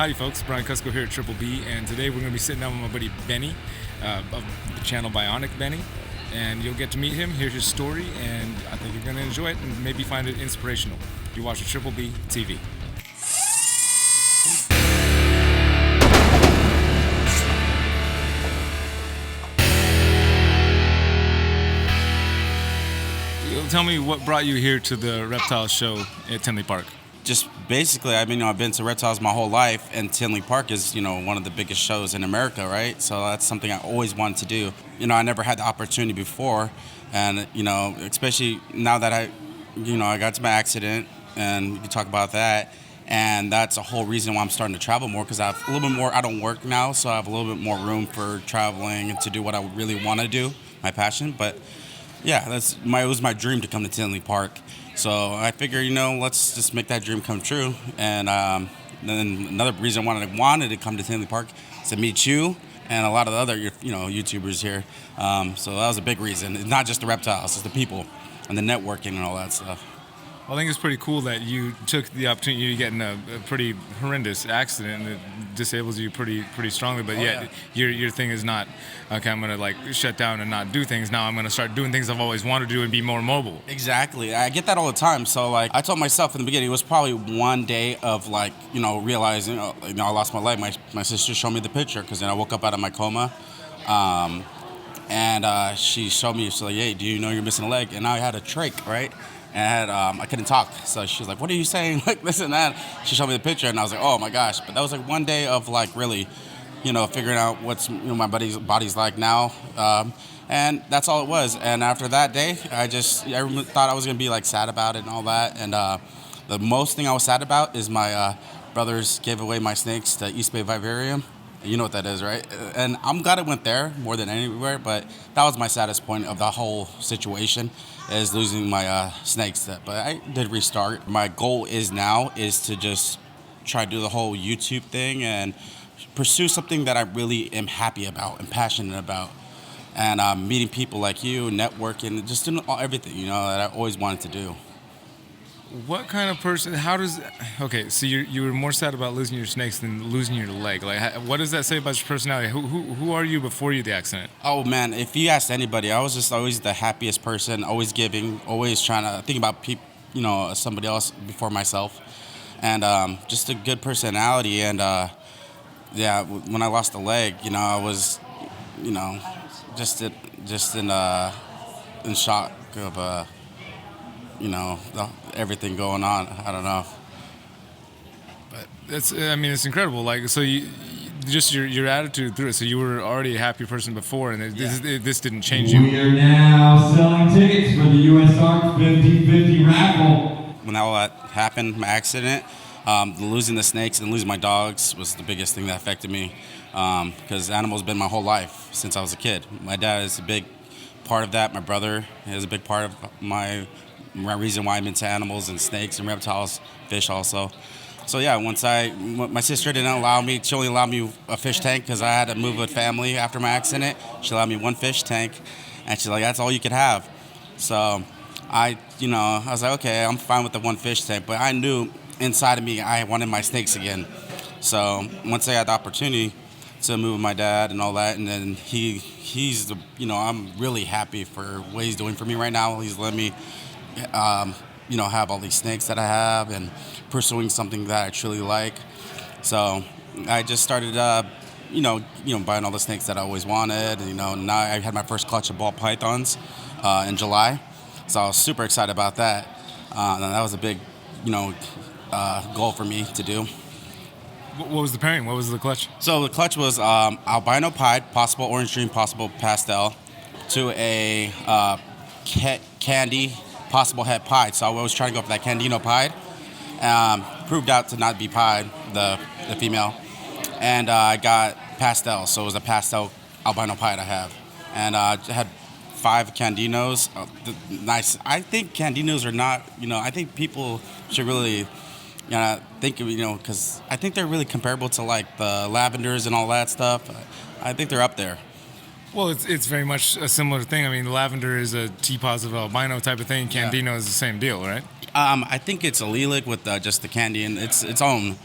Howdy folks, Brian Cusco here at Triple B, and today we're going to be sitting down with my buddy Benny of the channel Bionic Benny, and you'll get to meet him, hear his story, and I think you're going to enjoy it and maybe find it inspirational. You're watching Triple B TV. Tell me what brought you here to the reptile show at Tinley Park. Just basically, I've been to reptiles my whole life, and Tinley Park is, one of the biggest shows in America, right? So that's something I always wanted to do. I never had the opportunity before, and, especially now that I got to my accident, and we can talk about that, and that's a whole reason why I'm starting to travel more, because I have a little bit more, I don't work now, so I have a little bit more room for traveling and to do what I really want to do, my passion, but yeah, it was my dream to come to Tinley Park. So I figure, let's just make that dream come true. And then another reason I wanted to come to Tinley Park is to meet you and a lot of the other, YouTubers here. So that was a big reason. It's not just the reptiles, it's the people and the networking and all that stuff. Well, I think it's pretty cool that you took the opportunity to get in a pretty horrendous accident that disables you pretty strongly, but your thing is not, okay, I'm going to shut down and not do things. Now I'm going to start doing things I've always wanted to do and be more mobile. Exactly. I get that all the time. So I told myself in the beginning, it was probably one day of realizing, I lost my leg. My sister showed me the picture because then I woke up out of my coma. And she showed me, she's like, hey, do you know you're missing a leg? And I had a trach, right? And I couldn't talk, so she was like, what are you saying, this and that. She showed me the picture, and I was like, oh my gosh. But that was one day of really, figuring out what's my body's like now. And that's all it was. And after that day, I thought I was going to be sad about it and all that. And the most thing I was sad about is my brothers gave away my snakes to East Bay Vivarium. You know what that is, right? And I'm glad it went there more than anywhere, but that was my saddest point of the whole situation, is losing my snakes. But I did restart. My goal is to just try to do the whole YouTube thing and pursue something that I really am happy about and passionate about. And meeting people like you, networking, just doing everything, that I always wanted to do. What kind of person, so you were more sad about losing your snakes than losing your leg. What does that say about your personality? Who are you before you the accident? Oh man, if you asked anybody, I was just always the happiest person, always giving, always trying to think about people, somebody else before myself. And just a good personality. And when I lost the leg, I was, just in shock of, everything going on. I don't know. But it's incredible. So just your attitude through it. So you were already a happy person before, and this didn't change you. We are now selling tickets for the U.S. Arts 50/50 raffle. When all that happened, my accident, losing the snakes and losing my dogs was the biggest thing that affected me, because animals have been my whole life since I was a kid. My dad is a big part of that. My brother is a big part of my reason why I'm into animals and snakes and reptiles, fish also. So yeah, my sister didn't allow me, she only allowed me a fish tank because I had to move with family after my accident. She allowed me one fish tank, and she's like, that's all you could have. So I was like, okay, I'm fine with the one fish tank, but I knew inside of me I wanted my snakes again. So once I had the opportunity to move with my dad and all that, and then he's the, I'm really happy for what he's doing for me right now. He's letting me have all these snakes that I have and pursuing something that I truly like. So I just started, buying all the snakes that I always wanted. Now I had my first clutch of ball pythons in July. So I was super excited about that. And that was a big, goal for me to do. What was the pairing? What was the clutch? So the clutch was albino pied, possible orange dream, possible pastel, to a candy, possible het pied. So I was trying to go for that Candino pied. Proved out to not be pied, the female. And I got pastel, so it was a pastel albino pied I have. And I had 5 Candinos. Nice. I think Candinos are not, I think people should really think of, because I think they're really comparable to the lavenders and all that stuff. I think they're up there. Well, it's very much a similar thing. Lavender is a T-positive albino type of thing. Candino is the same deal, right? I think it's allelic with just the candy and its own.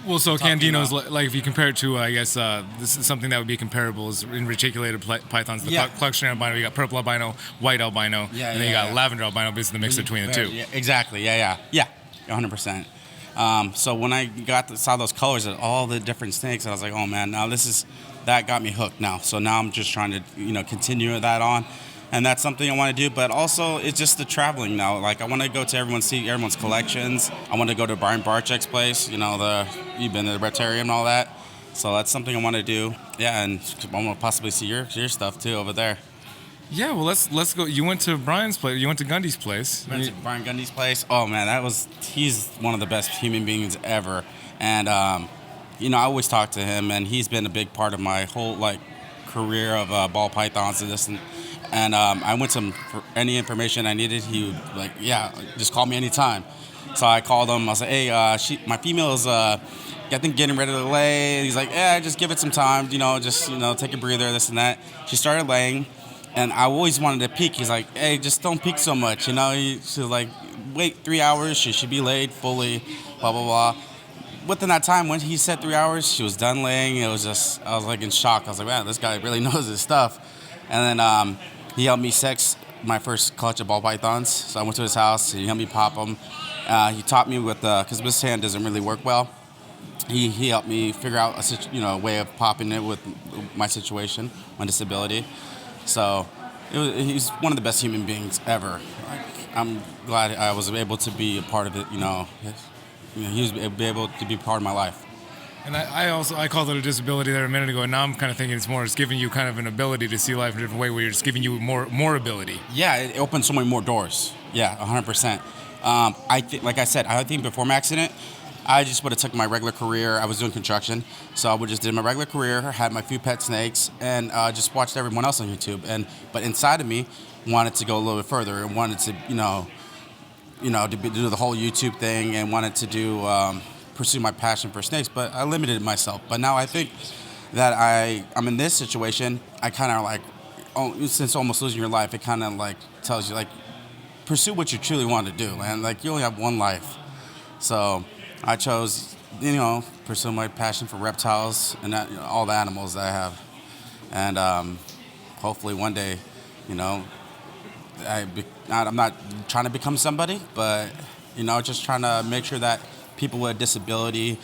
Well, so Tough, Candino's you know. like if you compare it to, I guess this is something that would be comparable is in reticulated pythons. The cluster albino, you got purple albino, white albino, and then you got lavender albino, basically the mix between the two. Yeah, exactly. Yeah, 100%. So when I saw those colors of all the different snakes, I was like, oh man, now that got me hooked now. So now I'm just trying to continue that on. And that's something I want to do, but also it's just the traveling now. Like I want to go to see everyone's collections. I want to go to Brian Barczyk's place. You've been to the Reptarium and all that. So that's something I want to do. Yeah, and I want to possibly see your stuff too over there. Yeah, well let's go. You went to Brian's place. You went to Gundy's place. Went to Brian Gundy's place. Oh man, he's one of the best human beings ever. And I always talk to him, and he's been a big part of my whole career of ball pythons and this and I went to him for any information I needed. He would just call me anytime. So I called him. I was like, hey, my female is, I think, getting ready to lay. He's like, yeah, just give it some time. Take a breather, this and that. She started laying, and I always wanted to peek. He's like, hey, just don't peek so much. She's like, wait 3 hours. She should be laid fully. Blah blah blah. Within that time, when he said 3 hours, she was done laying. I was in shock. I was like, man, this guy really knows his stuff. And then he helped me sex my first clutch of ball pythons. So I went to his house. He helped me pop them. He taught me because this hand doesn't really work well. He helped me figure out a way of popping it with my situation, my disability. So he's one of the best human beings ever. I'm glad I was able to be a part of it. He was able to be part of my life. And I called it a disability there a minute ago, and now I'm kind of thinking it's giving you kind of an ability to see life in a different way, where you're just giving you more ability. Yeah, it opens so many more doors. Yeah, 100%. Like I said, I think before my accident, I just would have took my regular career. I was doing construction, so I would just did my regular career, had my few pet snakes, and just watched everyone else on YouTube. But inside of me, wanted to go a little bit further and wanted to, do the whole YouTube thing and wanted to do. Pursue my passion for snakes, but I limited myself. But now I think that I'm in this situation. I kind of since almost losing your life, it kind of tells you pursue what you truly want to do, man. You only have one life. So I chose, pursue my passion for reptiles and all the animals that I have. And hopefully one day, I'm not trying to become somebody, but just trying to make sure that people with a disability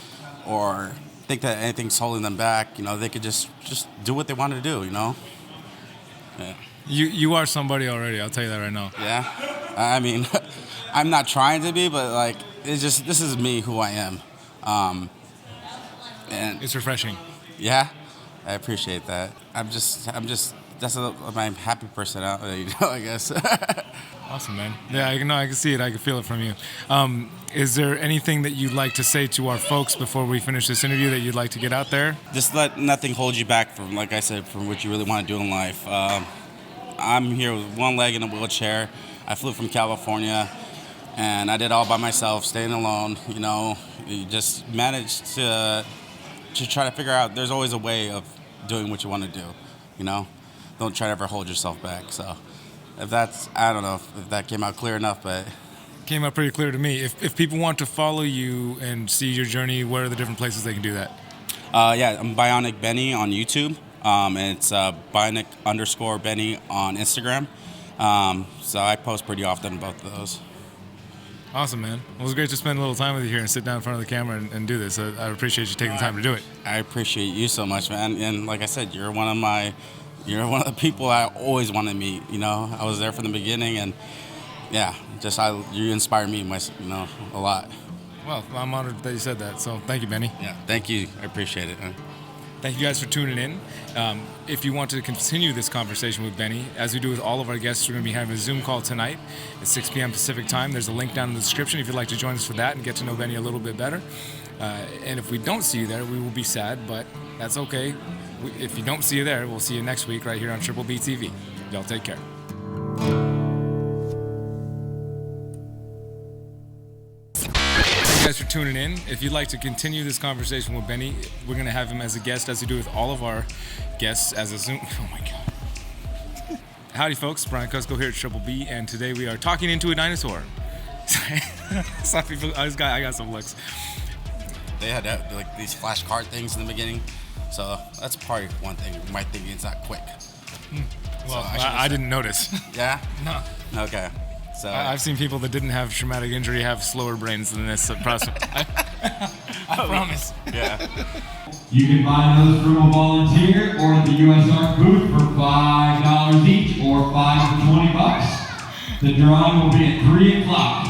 or think that anything's holding them back, they could just do what they want to do, Yeah. You are somebody already, I'll tell you that right now. Yeah. I mean, I'm not trying to be, but this is me, who I am. And it's refreshing. Yeah. I appreciate that. That's my happy personality, I guess. Awesome, man. Yeah, I can see it. I can feel it from you. Is there anything that you'd like to say to our folks before we finish this interview that you'd like to get out there? Just let nothing hold you back from, like I said, from what you really want to do in life. I'm here with one leg in a wheelchair. I flew from California, and I did it all by myself, staying alone. You just managed to try to figure out there's always a way of doing what you want to do, Don't try to ever hold yourself back. So I don't know if that came out clear enough, but... Came out pretty clear to me. If people want to follow you and see your journey, where are the different places they can do that? I'm Bionic Benny on YouTube. And it's Bionic_Benny on Instagram. So I post pretty often about those. Awesome, man. Well, it was great to spend a little time with you here and sit down in front of the camera and do this. I appreciate you taking the time to do it. I appreciate you so much, man. And like I said, you're one of the people I always want to meet. I was there from the beginning, and yeah, you inspire me, a lot. Well, I'm honored that you said that. So thank you, Benny. Yeah, thank you. I appreciate it. Thank you guys for tuning in. If you want to continue this conversation with Benny, as we do with all of our guests, we're going to be having a Zoom call tonight at 6 p.m. Pacific time. There's a link down in the description if you'd like to join us for that and get to know Benny a little bit better. And if we don't see you there, we will be sad, but that's okay. If you don't see you there, we'll see you next week right here on Triple B TV. Y'all take care. Thank you guys for tuning in. If you'd like to continue this conversation with Benny, we're going to have him as a guest, as we do with all of our guests, as a Zoom. Oh my God. Howdy, folks. Brian Cusco here at Triple B, and today we are talking into a dinosaur. Sorry, people. I got some looks. they had like these flash card things in the beginning. So that's probably one thing. My thinking is not quick. Well, So I didn't notice. Yeah. No. Okay. So I've seen people that didn't have traumatic injury have slower brains than this. I promise. yeah. You can buy those from a volunteer or at the U.S. Ark booth for $5 each or 5 for $20. The drawing will be at 3 o'clock.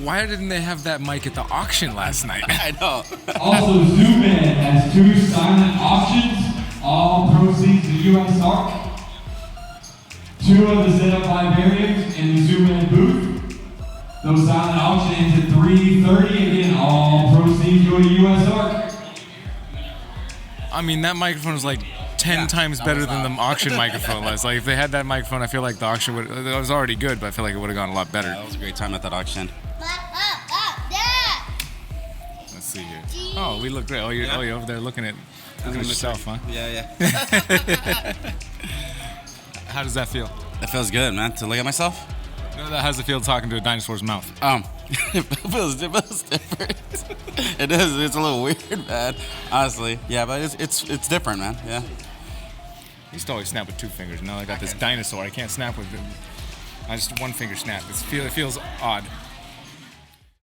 Why didn't they have that mic at the auction last night? I know. Also, Zoom In has 2 silent auctions. All proceeds to U.S. Ark. 2 of the set-up vivariums in the Zoom In booth. Those silent auction ends at 3:30. Again, all proceeds go to U.S. Ark. I mean, that microphone is like 10 times better than the auction microphone was. Like, if they had that microphone, I feel like the auction would. It was already good, but I feel like it would have gone a lot better. That was a great time at that auction. Let's see here. Oh, we look great. Oh, you're over there looking at yourself, huh? Yeah. How does that feel? That feels good, man. To look at myself. How's it feel talking to a dinosaur's mouth? It feels different. It is. It's a little weird, man. Honestly, yeah, but it's different, man. Yeah. I used to always snap with 2 fingers. Now I got this dinosaur. I can't snap with it. I just one finger snap. It feels odd.